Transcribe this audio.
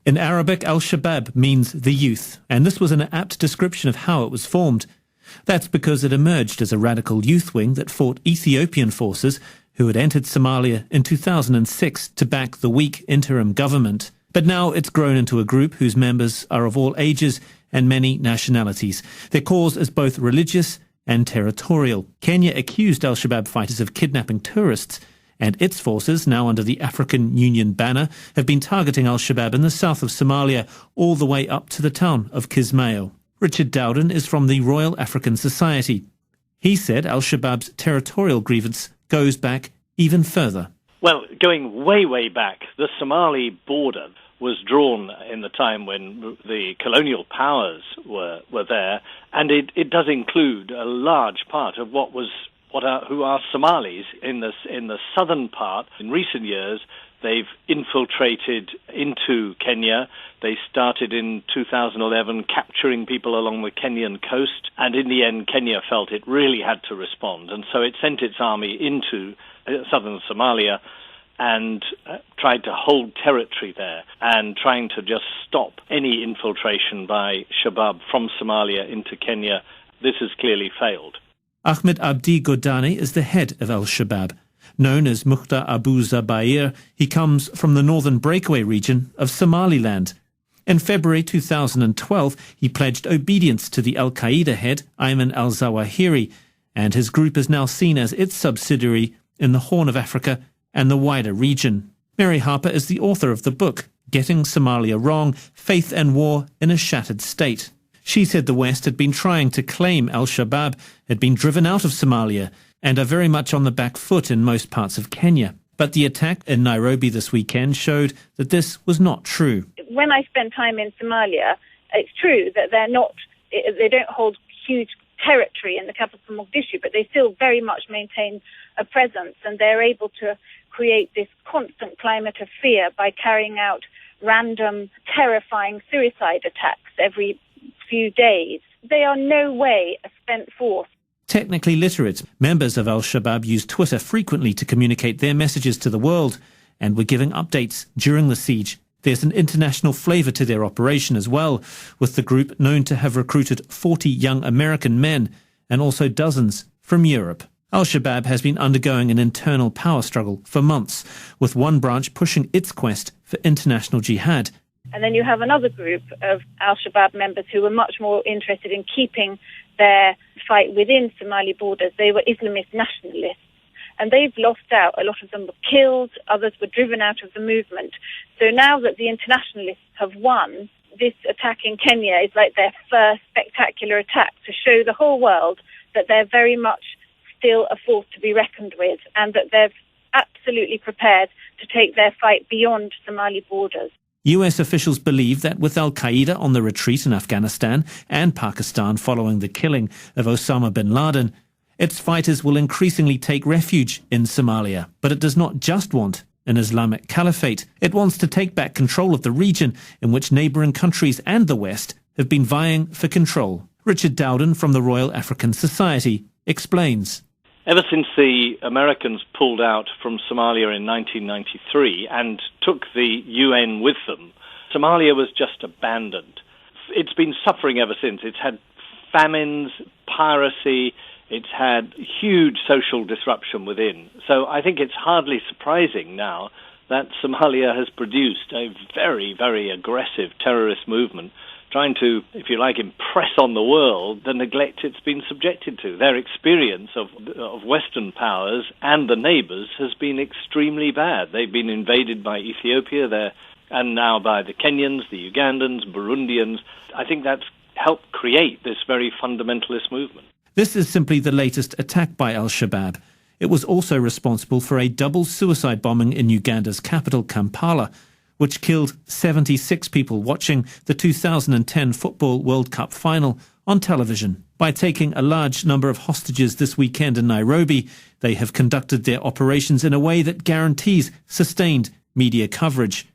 In Arabic, Al-Shabaab means the youth, and this was an apt description of how it was formed. That's because it emerged as a radical youth wing that fought Ethiopian forces who had entered Somalia in 2006 to back the weak interim government. But now it's grown into a group whose members are of all ages and many nationalities. Their cause is both religious and territorial. Kenya accused Al-Shabaab fighters of kidnapping tourists, and its forces, now under the African Union banner, have been targeting Al-Shabaab in the south of Somalia all the way up to the town of Kismayo. Richard Dowden is from the Royal African Society. He said Al-Shabaab's territorial grievance goes back even further. Well, going way, way back, the Somali border was drawn in the time when the colonial powers were there, and it does include a large part of who are Somalis in the southern part. In recent years, they've infiltrated into Kenya. They started in 2011 capturing people along the Kenyan coast, and in the end, Kenya felt it really had to respond, and so it sent its army into southern Somalia and tried to hold territory there, and trying to just stop any infiltration by Shabaab from Somalia into Kenya. This has clearly failed. Ahmed Abdi Godani is the head of Al-Shabaab. Known as Mukhtar Abu Zubayr, he comes from the northern breakaway region of Somaliland. In February 2012, he pledged obedience to the Al-Qaeda head Ayman al-Zawahiri, and his group is now seen as its subsidiary in the Horn of Africa and the wider region. Mary Harper is the author of the book, Getting Somalia Wrong, Faith and War in a Shattered State. She said the West had been trying to claim Al-Shabaab had been driven out of Somalia and are very much on the back foot in most parts of Kenya. But the attack in Nairobi this weekend showed that this was not true. When I spend time in Somalia, it's true that they don't hold huge territory in the capital Mogadishu, but they still very much maintain a presence, and they're able to create this constant climate of fear by carrying out random, terrifying suicide attacks every few days. They are no way a spent force. Technically literate, members of Al-Shabaab use Twitter frequently to communicate their messages to the world, and were giving updates during the siege. There's an international flavour to their operation as well, with the group known to have recruited 40 young American men and also dozens from Europe. Al-Shabaab has been undergoing an internal power struggle for months, with one branch pushing its quest for international jihad. And then you have another group of Al-Shabaab members who were much more interested in keeping their fight within Somali borders. They were Islamist nationalists, and they've lost out. A lot of them were killed, others were driven out of the movement. So now that the internationalists have won, this attack in Kenya is like their first spectacular attack to show the whole world that they're very much still a force to be reckoned with, and that they're absolutely prepared to take their fight beyond Somali borders. US officials believe that with Al-Qaeda on the retreat in Afghanistan and Pakistan following the killing of Osama bin Laden, its fighters will increasingly take refuge in Somalia. But it does not just want an Islamic caliphate. It wants to take back control of the region in which neighbouring countries and the West have been vying for control. Richard Dowden from the Royal African Society explains. Ever since the Americans pulled out from Somalia in 1993 and took the UN with them, Somalia was just abandoned. It's been suffering ever since. It's had famines, piracy, it's had huge social disruption within. So I think it's hardly surprising now that Somalia has produced a very, very aggressive terrorist movement, trying to, if you like, impress on the world the neglect it's been subjected to. Their experience of Western powers and the neighbours has been extremely bad. They've been invaded by Ethiopia and now by the Kenyans, the Ugandans, Burundians. I think that's helped create this very fundamentalist movement. This is simply the latest attack by Al-Shabaab. It was also responsible for a double suicide bombing in Uganda's capital, Kampala, which killed 76 people watching the 2010 Football World Cup final on television. By taking a large number of hostages this weekend in Nairobi, they have conducted their operations in a way that guarantees sustained media coverage.